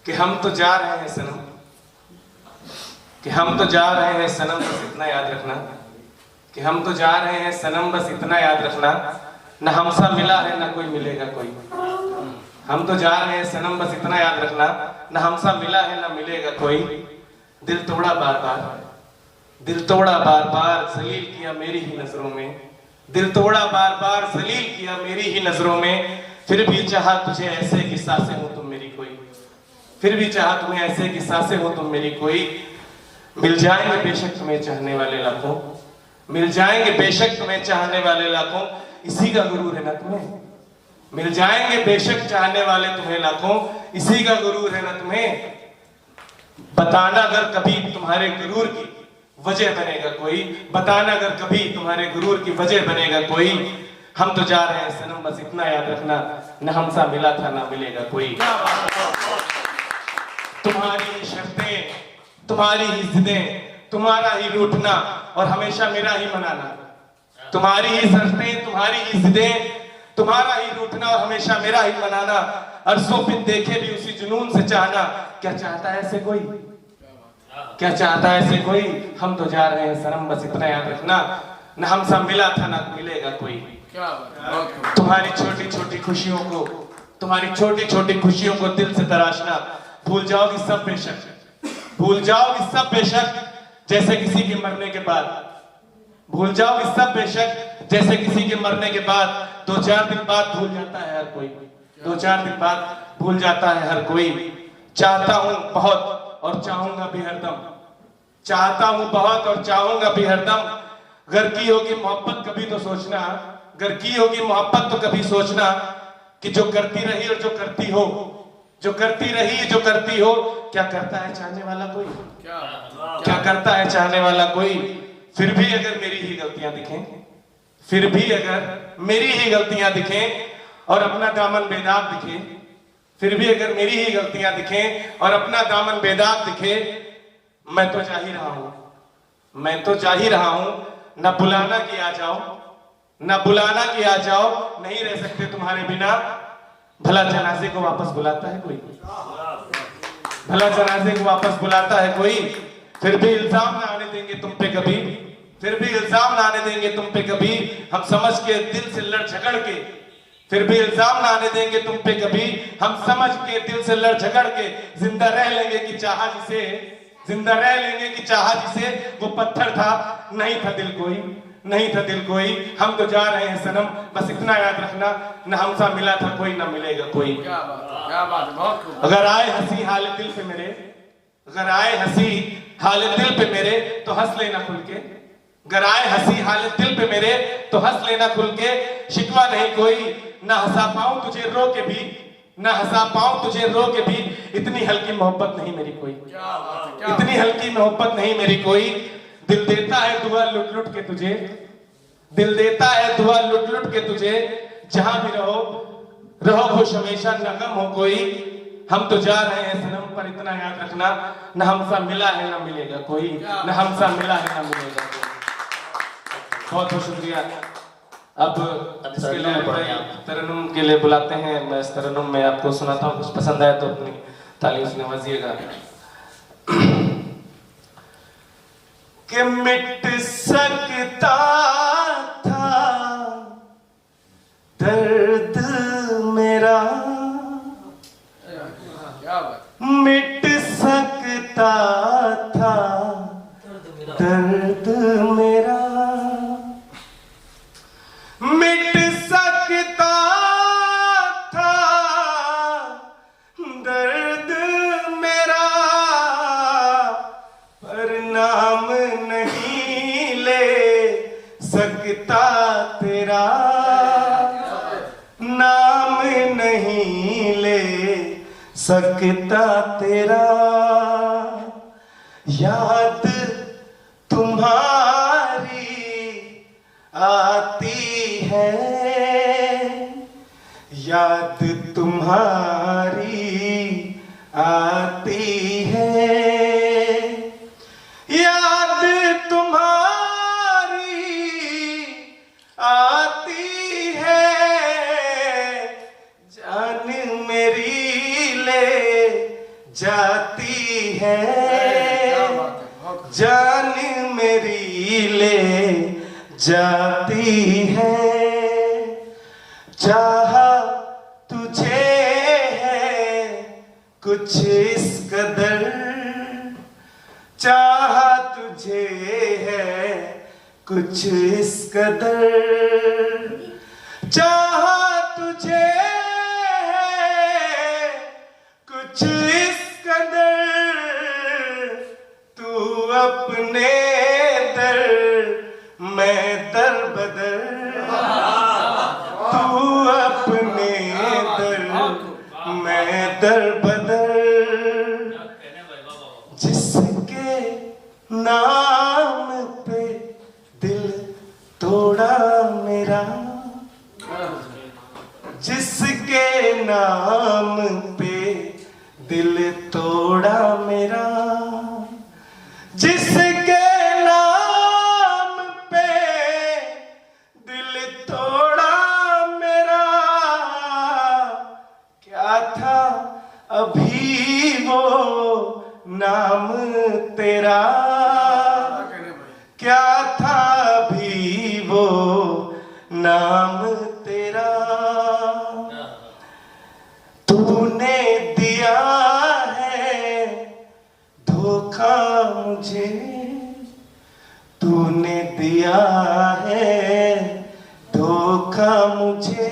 कि हम तो जा रहे हैं सनम, कि हम तो जा रहे हैं सनम, बस इतना याद रखना कि हम तो जा रहे हैं सनम, बस इतना याद रखना, न हमसा मिला है न कोई मिलेगा कोई। हम तो जा रहे हैं सनम, बस इतना याद रखना, न हमसा मिला है न मिलेगा कोई। दिल तोड़ा बार बार, दिल तोड़ा बार बार, जलील किया मेरी ही नजरों में, दिल तोड़ा बार बार, जलील किया मेरी ही नजरों में। फिर भी चाहा तुझे ऐसे कि सांसें हो तुम मेरी कोई, फिर भी चाहा तुम्हें ऐसे कि सांसें हो तुम मेरी कोई। मिल जाएंगे बेशक तुम्हें चाहने वाले लाखों, मिल जाएंगे बेशक तुम्हें चाहने वाले लाखों, इसी का गुरूर है ना तुम्हें। मिल जाएंगे बेशक चाहने वाले तुम्हें लाखों, इसी का गुरूर है ना तुम्हें। बताना अगर कभी तुम्हारे गुरूर की वजह बनेगा कोई, बताना अगर कभी तुम्हारे गुरूर की वजह बनेगा कोई। हम तो जा रहे हैं सनम, बस इतना याद रखना, न हमसा मिला था ना मिलेगा कोई। तुम्हारी ही शर्तें, तुम्हारी ही जिदें, तुम्हारा ही रूठना और हमेशा मेरा ही मनाना। तुम्हारी ही शर्तें, तुम्हारी ही जिदें, तुम्हारा ही रूठना और हमेशा मेरा ही मनाना। अरसों बिन देखे भी उसी जुनून से चाहना। क्या चाहता है ऐसे कोई, क्या चाहता है ऐसे कोई। हम तो जा रहे हैं सनम, बस इतना याद रखना, न हमसा मिला था ना मिलेगा कोई। तुम्हारी छोटी छोटी खुशियों को, तुम्हारी छोटी छोटी खुशियों को दिल से तराशना। भूल जाओगी सब बेशक, भूल जाओगी सब बेशक, जैसे किसी के मरने के बाद। भूल जाओगी सब बेशक, जैसे किसी के मरने के बाद। 2-4 दिन बाद भूल जाता है हर कोई, 2-4 दिन बाद भूल जाता है हर कोई। चाहता हूं बहुत और चाहूंगा भी हरदम, चाहता हूं बहुत और चाहूंगा भी हरदम। घर की होगी मोहब्बत कभी तो सोचना, घर की होगी मोहब्बत तो कभी सोचना, कि जो करती रही और जो करती हो, जो करती रही जो करती हो। क्या करता है चाहने वाला कोई, क्या करता है चाहने वाला कोई। फिर भी अगर मेरी ही गलतियां दिखें, फिर भी अगर मेरी ही गलतियां दिखें और अपना दामन बेदाग दिखे, फिर भी अगर मेरी ही गलतियां दिखें और अपना दामन बेदाग दिखे। मैं तो जा ही रहा हूं, मैं तो जा ही रहा हूं, न बुलाना कि आ जाओ, न बुलाना कि आ जाओ, नहीं रह सकते तुम्हारे बिना। भला जनाजे को वापस बुलाता है कोई, भला जनाजे को वापस बुलाता है कोई। फिर भी इल्जाम ना आने देंगे तुम पे कभी, फिर भी इल्जाम ना आने देंगे तुम पे कभी। हम समझ के दिल से लड़ झगड़ के, फिर भी इल्जाम ना आने देंगे तुम पे कभी। हम समझ के दिल से लड़ झगड़ के जिंदा रह लेंगे कि चाहा जिसे, जिंदा रह लेंगे कि चाहा जिसे। वो पत्थर था नहीं था दिल कोई, नहीं था दिल कोई। हम तो जा रहे हैं सनम, बस इतना याद रखना, न हमसा मिला था कोई न मिलेगा कोई। क्या बात है, बहुत। अगर आए हंसी हाल दिल पे मेरे, अगर आए हंसी हाल दिल पे मेरे, तो हंस लेना खुल के। अगर आए हंसी हाल दिल पे मेरे, तो हंस लेना खुल के। शिकवा नहीं कोई, ना हंसा पाऊं तुझे रो के भी, ना हंसा पाऊं तुझे रो के भी। इतनी हल्की मोहब्बत नहीं मेरी कोई, इतनी हल्की मोहब्बत नहीं मेरी कोई। दिल देता है दुआ लुट लुट के तुझे, दिल देता है दुआ लुट लुट के तुझे। जहां भी रहो रहो खुश हमेशा, न गम हो कोई। हम तो जा रहे हैं सनम, पर इतना याद रखना, न हमसा मिला है न मिलेगा कोई, न हमसा मिला है न मिलेगा कोई। बहुत बहुत शुक्रिया। अब इसके लिए तरन्नुम के लिए बुलाते हैं। मैं इस तरन्नुम में आपको सुनाता हूँ, कुछ पसंद आया तो अपनी तालियों से नवाजिएगा। कि मिट सकता था दर्द मेरा, मिट सकता था दर्द मेरा, मिट सकता था दर्द मेरा, पर नाम नहीं ले सकता तेरा, नाम नहीं ले सकता तेरा। याद तुम्हारी आती है, याद तुम्हारी आती है, याद तुम्हारी आती है। जान मेरी ले जाती है, क्या बात है, बहुत खूब। जान मेरी ले जाती है। चाहा तुझे है कुछ इस कदर, चाहा तुझे है कुछ इस कदर, चाहा तुझे है कुछ इस कदर, तू अपने दर मैं दर बदर, तू अपने दर मैं दर बदर। जिसके नाम पे दिल तोड़ा मेरा, जिसके नाम पे दिल तोड़ा मेरा, जिसके नाम पे दिल तोड़ा मेरा, क्या था अभी वो नाम तेरा, क्या था अभी वो नाम तेरा। तूने दिया है धोखा मुझे, तूने दिया है धोखा मुझे,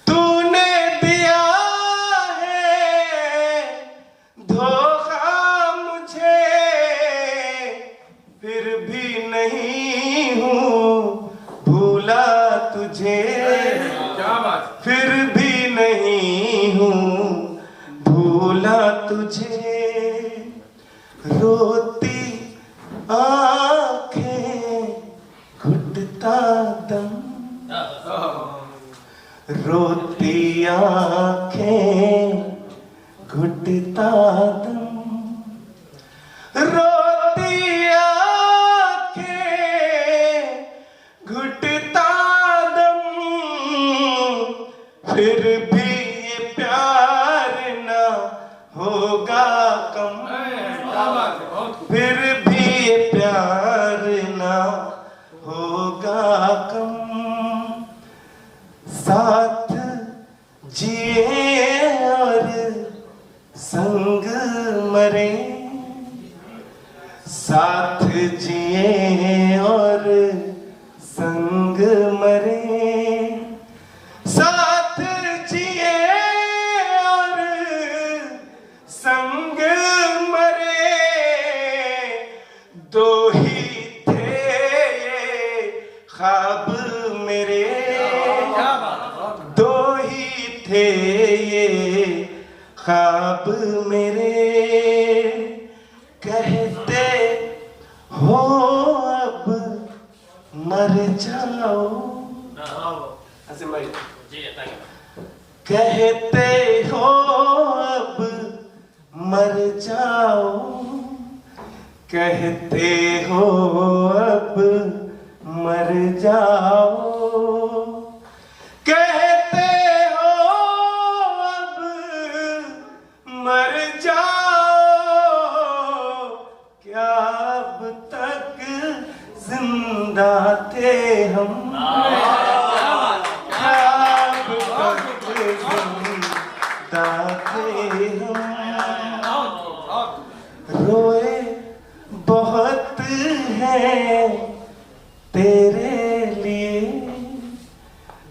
तूने दिया है धोखा मुझे, फिर भी नहीं हूँ भूला तुझे, क्या बात, फिर भी नहीं हूँ भूला तुझे। रोती आंखें घुटता दम, रोती आंखें घुटता दम, रोती आंखें घुटता दम, फिर भी ये प्यार ना होगा कम, क्या बात है, बहुत खूब। फिर भी ये प्यार ना होगा कम। साथ जिए और संग मरे, साथ जिए और संग मरे, साथ जिए और संग मरे, दो ही थे ये ख्वाब मेरे, क्या बात है, बहुत खूब। दो ही थे ये ख्वाब मेरे। कहते हो अब मर जाओ, ऐसे भाई कहते हो अब मर जाओ, कहते हो अब मर जाओ, कहते हो अब मर जाओ, क्या अब तक जिंदा थे हम, क्या अब तक जिंदा थे हम। रोए बहुत हैं तेरे लिए,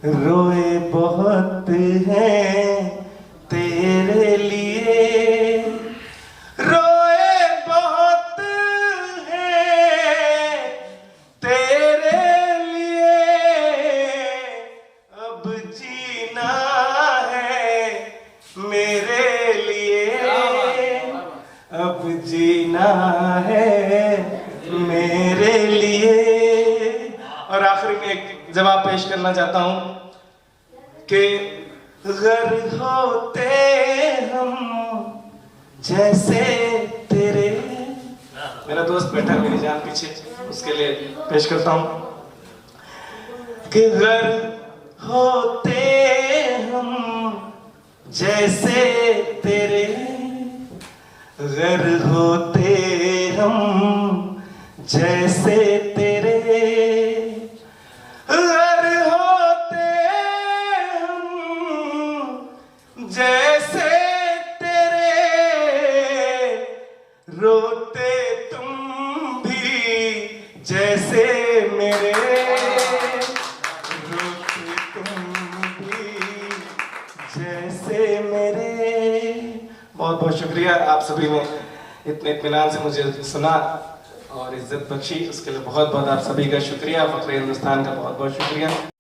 रोए बहुत हैं तेरे लिए, रोए बहुत हैं तेरे लिए, अब जीना है मेरे लिए, अब जीना है मेरे लिए। और आखिरी में एक जवाब पेश करना चाहता हूं कि घर होते हम जैसे तेरे, मेरा दोस्त बैठा है मेरी जान पीछे, उसके लिए पेश करता हूं कि घर होते हम जैसे तेरे, अगर होते हम जैसे तेरे, अगर होते हम जैसे तेरे, रोते तुम भी जैसे मेरे, रोते तुम भी जैसे मेरे। बहुत बहुत शुक्रिया आप सभी ने इतने इत्मीनान से मुझे सुना और इज्जत बख्शी, उसके लिए बहुत बहुत आप सभी का शुक्रिया। फख्र हिंदुस्तान का बहुत बहुत शुक्रिया।